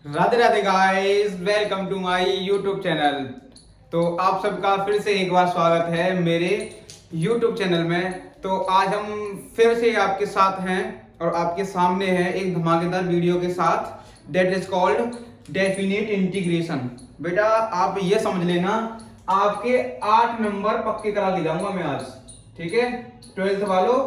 Radhe Radhe guys, welcome to my YouTube channel. तो आप सबका फिर से एक बार स्वागत है मेरे यूट्यूब चैनल में। तो आज हम फिर से आपके साथ हैं और आपके सामने हैं एक धमाकेदार वीडियो के साथ, that is called definite integration. बेटा आप ये समझ लेना, आपके 8 नंबर पक्के करा के जाऊंगा मैं आज, ठीक है। 12th वालों,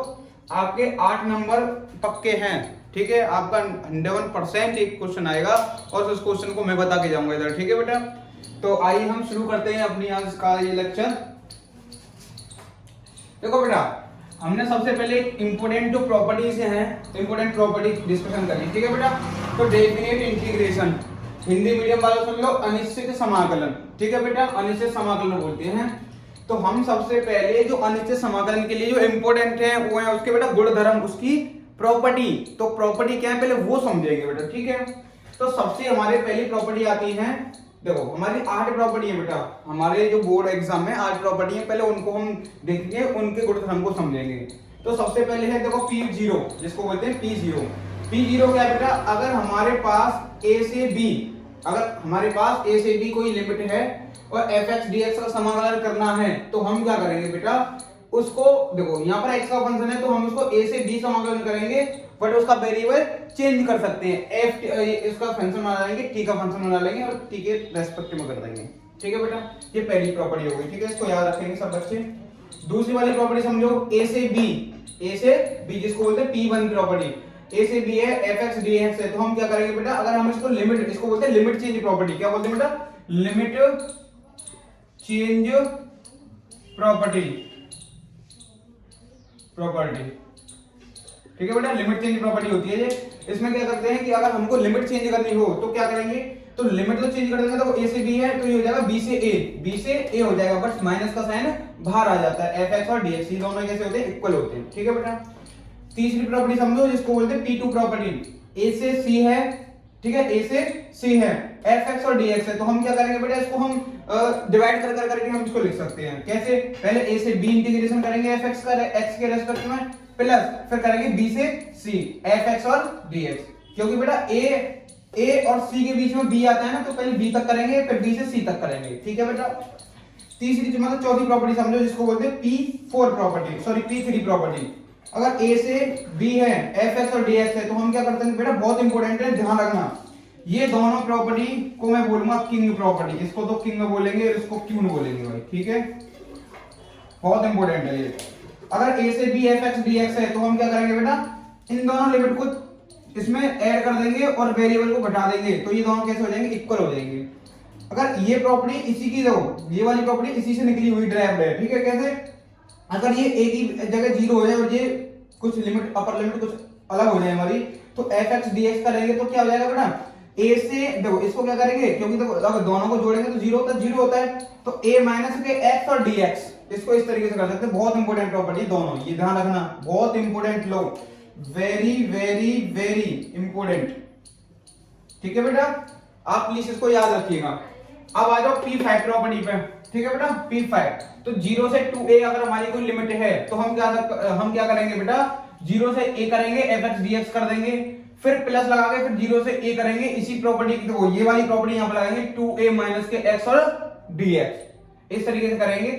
आपके 8 नंबर पक्के हैं, ठीक है। आपका 101% एक क्वेश्चन आएगा और उस क्वेश्चन को मैं बता के जाऊंगा इधर, ठीक है बेटा। तो आइए हम शुरू करते हैं अपनी आज का ये लेक्चर। देखो बेटा, हमने सबसे पहले इंपोर्टेंट जो प्रॉपर्टीज हैं, इंपोर्टेंट प्रॉपर्टी डिस्कशन करी, ठीक है बेटा। तो डेफिनेट इंटीग्रेशन, हिंदी मीडियम वालों सुन लो, अनिश्चित समाकलन, ठीक है बेटा। अनिश्चित समाकलन बोलते हैं। तो हम सबसे पहले जो अनिश्चित समाकलन के लिए जो इंपोर्टेंट है वो है उसके बेटा गुणधर्म, उसकी प्रॉपर्टी। तो प्रॉपर्टी क्या है पहले वो समझेंगे बेटा, ठीक है। तो सबसे हमारे पहली प्रॉपर्टी आती है, देखो हमारी 8 प्रॉपर्टी है बेटा, हमारे जो बोर्ड एग्जाम में 8 प्रॉपर्टी है, पहले उनको हम देखेंगे, उनके गुणधर्म को समझेंगे। तो सबसे पहले है देखो P0, जिसको बोलते हैं P0। P0 क्या है बेटा, अगर हमारे पास A से B, अगर हमारे पास A से B कोई लिमिट है और fx dx का समाकलन करना है, तो हम क्या करेंगे बेटा, उसको देखो यहाँ पर x का फंक्शन है तो हम उसको a से b समाकलन करेंगे, बट उसका वेरिएबल चेंज कर सकते हैं। f इसका फंक्शन बना लेंगे, t का फंक्शन बना लेंगे और t के रेस्पेक्ट में कर देंगे, ठीक है बेटा। ये पहली प्रॉपर्टी हो गई, ठीक है, इसको याद रखेंगे सब बच्चे। दूसरी वाली प्रॉपर्टी समझो, a से b, जिसको बोलते हैं P1 प्रॉपर्टी। a से b है, fx dx है, तो हम क्या करेंगे बेटा, अगर हम इसको लिमिट, इसको बोलते हैं लिमिट चेंज प्रॉपर्टी। क्या बोलते हैं बेटा, लिमिट चेंज प्रॉपर्टी, ठीक है बेटा। लिमिट चेंज प्रॉपर्टी होती है ये। इसमें क्या करते हैं कि अगर हमको लिमिट चेंज करनी हो तो क्या करेंगे, तो लिमिट तो चेंज कर देंगे। तो a से b है तो ये हो जाएगा b से a हो जाएगा, बट माइनस का साइन बाहर आ जाता है। fx और dx ये दोनों कैसे होते हैं, इक्वल होते हैं, ठीक है बेटा। तीसरी प्रॉपर्टी समझो, जिसको बोलते हैं P2 प्रॉपर्टी। a से c है, ठीक है, a से c है, fx और dx है, तो हम क्या करेंगे बेटा, इसको हम डिवाइड कर करके हम इसको लिख सकते हैं। कैसे, पहले a से b इंटीग्रेशन करेंगे fx का x के रेस्पेक्ट में, प्लस फिर करेंगे b से c fx और dx। क्योंकि बेटा a और c के बीच में b आता है ना, तो पहले b तक करेंगे फिर b से c तक करेंगे, ठीक है बेटा। तीसरी मतलब चौथी प्रॉपर्टी समझो, जिसको बोलते हैं P4 property, sorry P3 property. अगर a से b है, fx और dx है, तो हम क्या करते हैं बेटा, बहुत इंपॉर्टेंट है, ध्यान रखना। ये दोनों प्रॉपर्टी को मैं बोलूंगा किंग प्रॉपर्टी, इसको तो किंग बोलेंगे और इसको क्यून बोलेंगे भाई, ठीक है, बहुत इंपॉर्टेंट है ये। अगर a से b fx dx है, तो हम क्या करेंगे बेटा, इन दोनों लिमिट को इसमें ऐड कर देंगे और वेरिएबल को घटा देंगे, तो ये दोनों कैसे हो जाएंगे, इक्वल हो जाएंगे। अगर ये प्रॉपर्टी इसी की, देखो ये वाली प्रॉपर्टी इसी से निकली हुई ड्राइव्ड है, ठीक है। कैसे, अगर ये a की जगह 0 हो जाए और ये कुछ लिमिट, अपर लिमिट कुछ अलग हो जाए हमारी, तो fx dx करेंगे तो क्या हो जाएगा बेटा, a से, देखो इसको क्या करेंगे, क्योंकि देखो अगर दोनों को जोड़ेंगे तो 0 होता है, 0 होता है, तो a माइनस के x और dx, इसको इस तरीके से कर सकते हैं। बहुत इंपॉर्टेंट प्रॉपर्टी दोनों, ये ध्यान रखना, बहुत इंपॉर्टेंट लोग, वेरी वेरी वेरी इंपॉर्टेंट, ठीक है बेटा। आप प्लीज इसको याद रखिएगा। अब आ जाओ P5 प्रॉपर्टी पे, ठीक है बेटा। P5 तो 0 से 2a अगर हमारी कोई लिमिट है, तो हम क्या करेंगे बेटा, 0 से a करेंगे, fx dx कर देंगे, फिर प्लस लगा के फिर 0 से a करेंगे। इसी प्रॉपर्टी की, देखो ये वाली प्रॉपर्टी यहां पर लगाएंगे, 2a माइनस के x और dx, इस तरीके से करेंगे।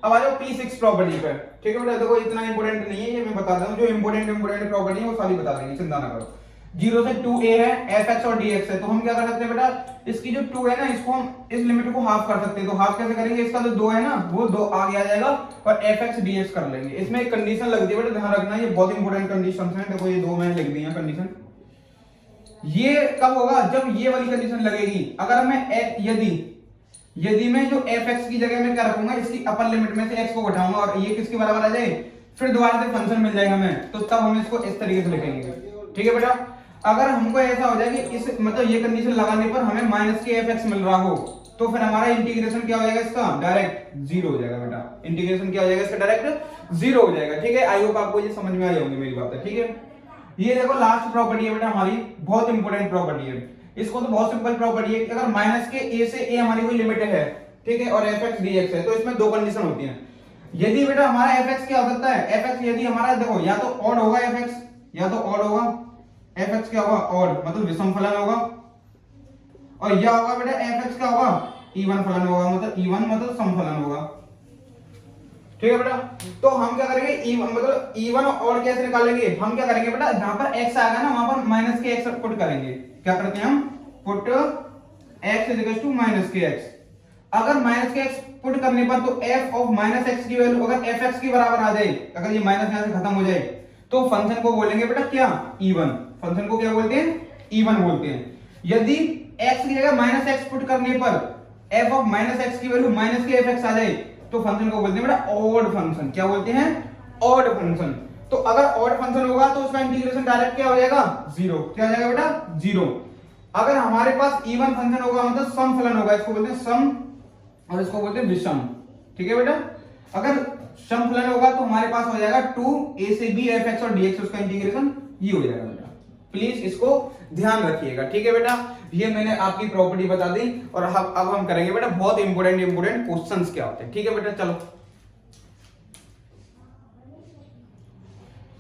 अब आ जाओ P6 प्रॉपर्टी पे, ठीक है बेटा। देखो इतना इंपॉर्टेंट नहीं है ये, मैं बता दूं, जो इंपॉर्टेंट प्रॉपर्टी है वो सारी बता देंगे, चिंता ना करो। 0 से 2a है, fx और dx है, तो हम क्या कर सकते हैं बेटा, इसकी जो 2 है ना, इसको हम इस लिमिट को हाफ कर सकते हैं। तो हाफ कैसे करेंगे, इसका जो 2 है ना, वो 2 आगे आ जाएगा और fx dx कर लेंगे। इसमें एक कंडीशन लगती है बेटा, ध्यान रखना, ये बहुत इंपॉर्टेंट कंडीशन है। देखो ये 2 मैंने लिख दी है कंडीशन। ये कब होगा, जब ये वाली कंडीशन लगेगी, अगर मैं यदि मैं जो fx की जगह में क्या रखूंगा, इसकी अपर लिमिट में से x को घटाऊंगा और ये किसके बराबर आ जाए, फिर दोबारा से फंक्शन मिल जाएगा हमें, तो तब हम इसको इस तरीके से लिखेंगे, ठीक है बेटा। अगर हमको ऐसा हो जाए कि इस मतलब ये कंडीशन लगाने पर हमें माइनस के fx मिल रहा हो, तो फिर हमारा इंटीग्रेशन क्या हो जाएगा, इसका डायरेक्ट 0 हो जाएगा बेटा। इंटीग्रेशन क्या हो जाएगा इसका, डायरेक्ट 0 हो जाएगा, ठीक है। आई होप आपको ये समझ में आ जाएगी मेरी बात है, ठीक है। ये देखो लास्ट प्रॉपर्टी है बेटा हमारी, बहुत इंपॉर्टेंट प्रॉपर्टी है। इसको तो बहुत सिंपल प्रॉपर्टी है कि अगर माइनस के a से a हमारी कोई लिमिट है, ठीक है, और fx dx है, तो इसमें 2 कंडीशन होती हैं। यदि बेटा हमारा fx क्या हो सकता है, fx यदि हमारा देखो या तो ऑड होगा fx, या तो ऑड होगा, fx क्या होगा, ऑड मतलब विषम फलन होगा, और यह होगा बेटा एफ एक्स क्या होगा, इवन फलन होगा, मतलब इवन मतलब समफलन होगा। ठीक है बेटा, तो हम क्या करेंगे इवन मतलब इवन और कैसे निकालेंगे, हम क्या करेंगे बेटा, जहां पर x आएगा ना वहां पर माइनस के x पुट करेंगे। क्या करते हैं हम, put x is equal to minus के x। अगर माइनस के x पुट करने पर तो f ऑफ माइनस x की वैल्यू अगर fx के बराबर आ जाए, अगर ये माइनस यहां से खत्म हो जाए तो फंक्शन को बोलेंगे बेटा क्या, इवन। फंक्शन को क्या बोलते हैं, इवन बोलते हैं। यदि x की जगह माइनस x पुट करने पर f ऑफ माइनस x की वैल्यू माइनस के fx आ जाए तो फंक्शन को बोलते हैं बेटा ऑड फंक्शन। क्या बोलते हैं, ऑड फंक्शन। तो अगर ऑड फंक्शन होगा तो उसका इंटीग्रेशन डायरेक्ट क्या हो जाएगा, जीरो। क्या हो जाएगा बेटा, जीरो। अगर हमारे पास इवन फंक्शन होगा मतलब सम फलन होगा, इसको बोलते हैं सम और इसको बोलते हैं विषम। ठीक है बेटा, अगर सम फलन होगा तो हमारे पास हो जाएगा 2a से b fx और dx, उसका इंटीग्रेशन ये हो जाएगा बेटा। प्लीज इसको ध्यान रखिएगा। ठीक है बेटा, ये मैंने आपकी प्रॉपर्टी बता दी और अब हम करेंगे बेटा बहुत इंपोर्टेंट क्वेश्चंस क्या होते हैं। ठीक है बेटा, चलो।